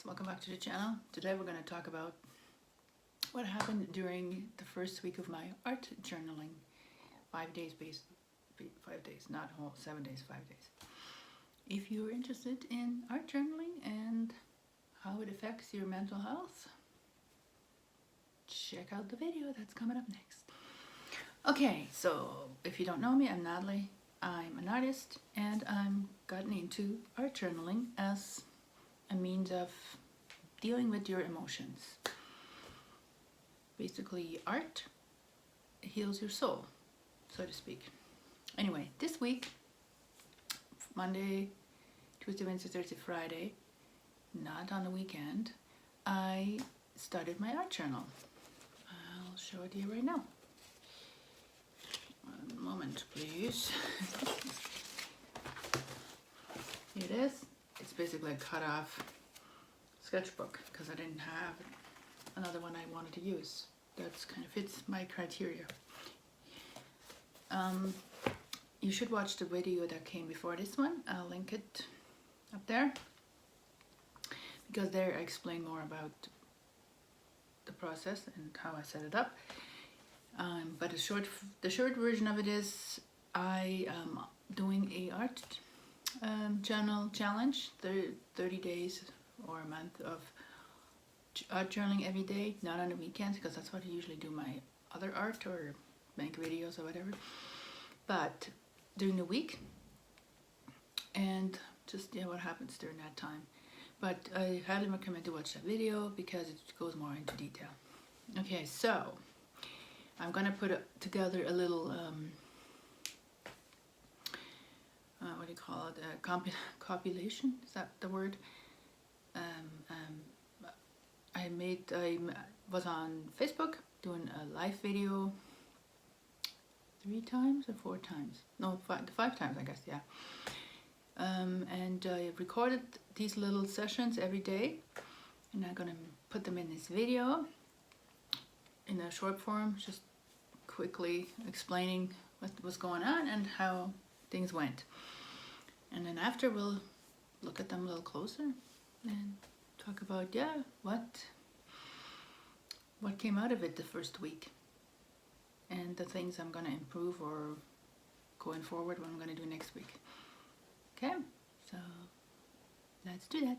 welcome back to the channel. Today we're going to talk about what happened during the first week of my art journaling. 5 days, 5 days, not whole 7 days, 5 days. If you're interested in art journaling and how it affects your mental health, check out the video that's coming up next. Okay, so if you don't know me, I'm Natalie. I'm an artist and I'm gotten into art journaling as a means of dealing with your emotions. Basically, art heals your soul, so to speak. Anyway, this week, Monday, Tuesday, Wednesday, Thursday, Friday, not on the weekend, I started my art journal. I'll show it to you right now. One moment, please. Here it is. It's basically a cut-off sketchbook because I didn't have another one I wanted to use. That's kind of fits my criteria. You should watch the video that came before this one. I'll link it up there because there I explain more about the process and how I set it up. But the short version of it is I am doing a art journal challenge, 30 days or a month of art journaling every day, not on the weekends because that's what I usually do my other art or make videos or whatever, but during the week, and just what happens during that time. But I highly recommend to watch that video because it goes more into detail. Okay, so I'm gonna put together a little what do you call it? Compilation? Is that the word? I was on Facebook doing a live video 3 times or 4 times? No, 5 times, I guess. Yeah. And I recorded these little sessions every day, and I'm gonna put them in this video in a short form, just quickly explaining what was going on and how things went. And then after we'll look at them a little closer and talk about what came out of it the first week and the things I'm going to improve or going forward what I'm going to do next week. Okay, so let's do that.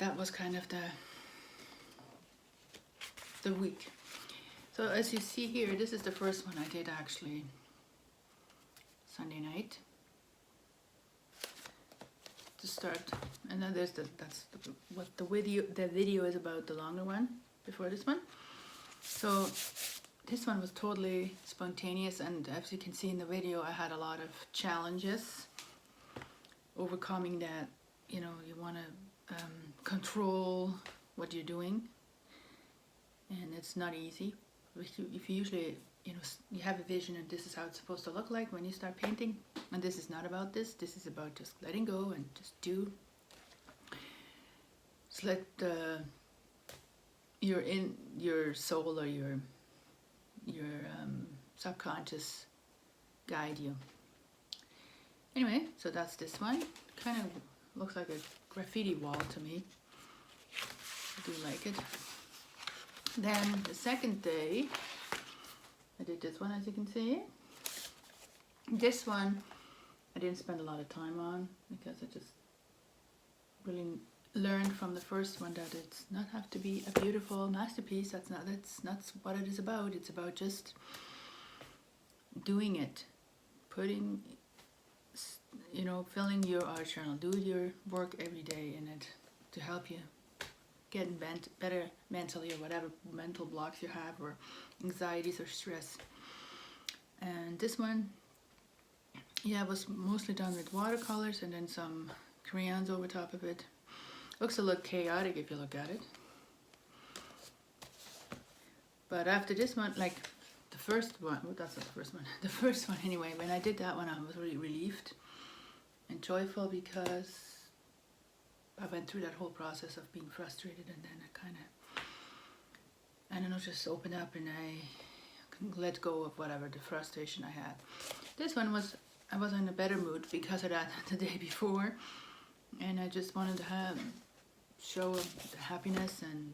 that was kind of the week. So as you see here, this is the first one I did actually Sunday night to start, and then there's what the video is about, the longer one before this one. So this one was totally spontaneous, and as you can see in the video, I had a lot of challenges overcoming that. You know, you want to control what you're doing, and it's not easy. If you usually, you know, you have a vision and this is how it's supposed to look like when you start painting, and this is not about this. This is about just letting go and just do. Just let your soul or your subconscious guide you. Anyway, so that's this one. Kind of looks like a graffiti wall to me. I do like it. Then the second day, I did this one, as you can see. This one I didn't spend a lot of time on because I just really learned from the first one that it's not have to be a beautiful masterpiece. That's not what it is about. It's about just doing it, putting, you know, filling your art journal, do your work every day in it to help you get better mentally, or whatever mental blocks you have, or anxieties or stress. And this one, yeah, was mostly done with watercolors and then some crayons over top of it. Looks a little chaotic if you look at it. But after this one, like the first one, well, that's not the first one, the first one anyway, when I did that one, I was really relieved and joyful because I went through that whole process of being frustrated, and then I kind of, I don't know, just opened up and I let go of whatever the frustration I had. This one was, I was in a better mood because of that the day before, and I just wanted to show the happiness and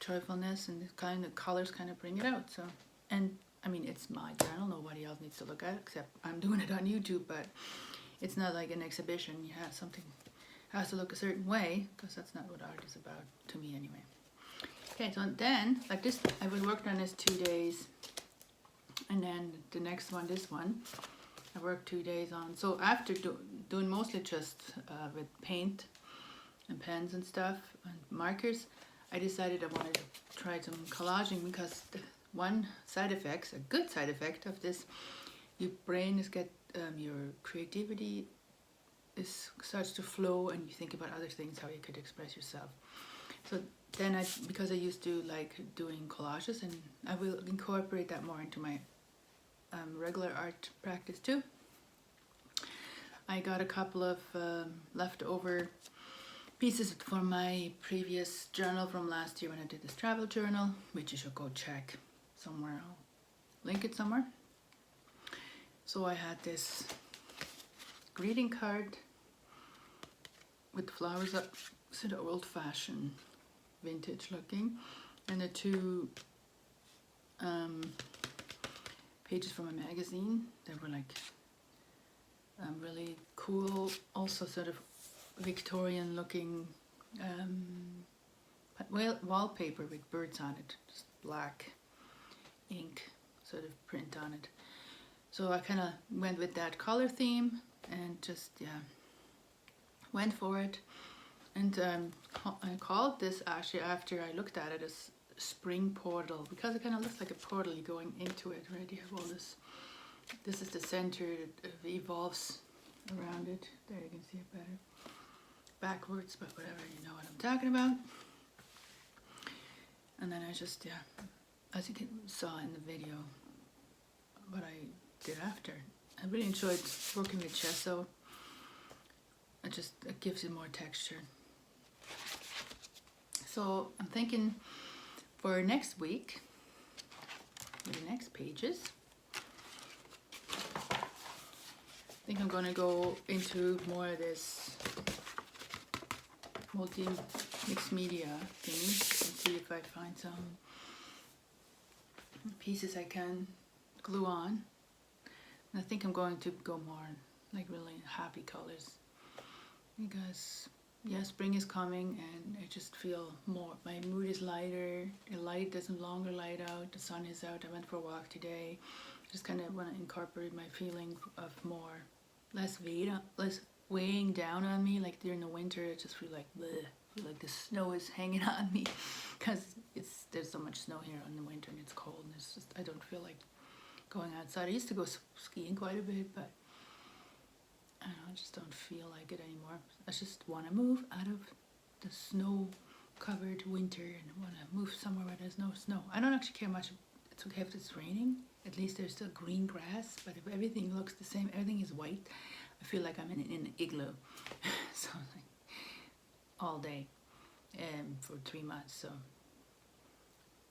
joyfulness, and the colors kind of bring it out. So, and I mean, it's my journal, nobody else needs to look at it except I'm doing it on YouTube, but it's not like an exhibition. You have something has to look a certain way, because that's not what art is about to me anyway. Okay, so then like this, I was working on this 2 days, and then the next one, this one, I worked 2 days on. So after doing mostly just with paint and pens and stuff and markers, I decided I wanted to try some collaging, because the one side effect, a good side effect of this, your brain is your creativity starts to flow, and you think about other things, how you could express yourself. So then because I used to like doing collages, and I will incorporate that more into my regular art practice too. I got a couple of leftover pieces from my previous journal from last year when I did this travel journal, which you should go check somewhere. I'll link it somewhere. So I had this greeting card with flowers up, sort of old-fashioned, vintage looking, and the two pages from a magazine that were like really cool, also sort of Victorian looking wallpaper with birds on it, just black ink sort of print on it. So I kind of went with that color theme and just, yeah, went for it. And I called this, actually, after I looked at it, as spring portal, because it kind of looks like a portal going into it, right? You have all this. This is the center, it evolves around it. There, you can see it better. Backwards, but whatever, you know what I'm talking about. And then I just, yeah, as you saw in the video, what I did after. I really enjoyed working with gesso. It gives it more texture. So I'm thinking for next week, for the next pages, I think I'm going to go into more of this multi-mixed media thing and see if I find some pieces I can glue on. And I think I'm going to go more like really happy colors, because yeah, spring is coming, and I just feel more, my mood is lighter, the light doesn't longer light out, the sun is out. I went for a walk today. Just kind of want to incorporate my feeling of more, less weighing down on me. Like during the winter, I just feel like bleh, feel like the snow is hanging on me, because there's so much snow here in the winter and it's cold, and it's just, I don't feel like going outside. I used to go skiing quite a bit, but I don't know, I just don't feel like it anymore. I just want to move out of the snow-covered winter and want to move somewhere where there's no snow. I don't actually care much. It's okay if it's raining. At least there's still green grass. But if everything looks the same, everything is white, I feel like I'm in an igloo. So like, all day for 3 months. So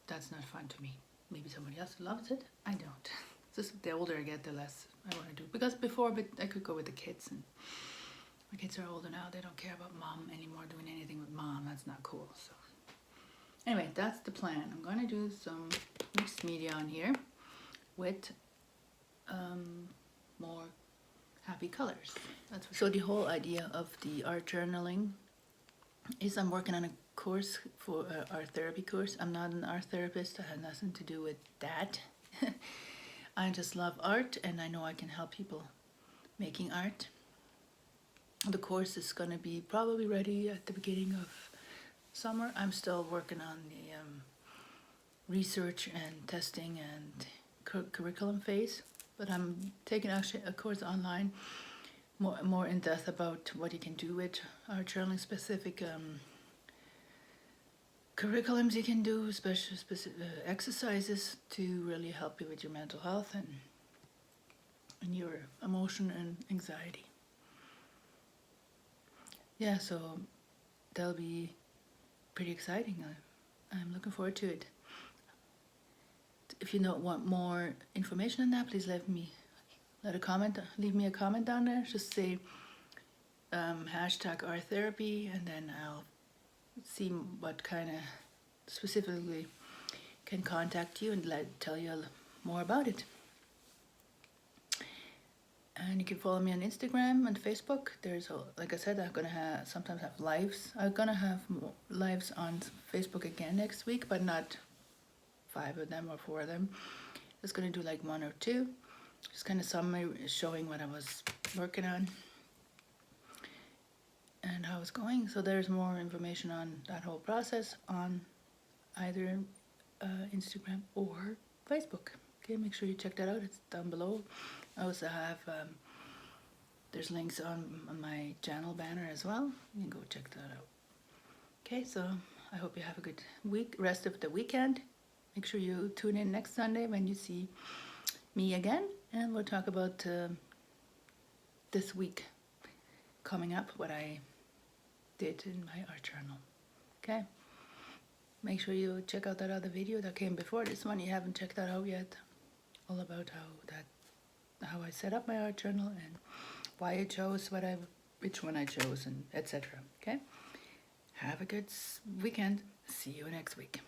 that's not fun to me. Maybe somebody else loves it. I don't. Just the older I get, the less I want to do. Because before, but I could go with the kids, and my kids are older now. They don't care about mom anymore, doing anything with mom. That's not cool. So anyway, that's the plan. I'm going to do some mixed media on here with more happy colors. That's so the whole idea of the art journaling is I'm working on a course for art therapy course. I'm not an art therapist. I have nothing to do with that. I just love art, and I know I can help people making art. The course is going to be probably ready at the beginning of summer. I'm still working on the research and testing and curriculum phase, but I'm taking actually a course online more in depth about what you can do with art journaling, specific curriculums you can do, specific exercises to really help you with your mental health and your emotion and anxiety. Yeah, so that'll be pretty exciting. I'm looking forward to it. If you want more information on that, please leave me a comment down there. Just say hashtag art therapy, and then I'll see what kind of specifically can contact you and tell you more about it. And you can follow me on Instagram and Facebook. There's, like I said, I'm gonna sometimes have lives. I'm gonna have lives on Facebook again next week, but not 5 of them or 4 of them. Just gonna do like 1 or 2. Just kind of summary showing what I was working on and how it's going. So there's more information on that whole process on either Instagram or Facebook. Okay, make sure you check that out. It's down below. I also have there's links on my channel banner as well. You can go check that out. Okay, so I hope you have a good rest of the weekend. Make sure you tune in next Sunday when you see me again, and we'll talk about this week coming up, what I did in my art journal. Okay, make sure you check out that other video that came before this one. You haven't checked that out yet, all about how I set up my art journal and why I chose which one I chose, and etc. Okay, have a good weekend. See you next week.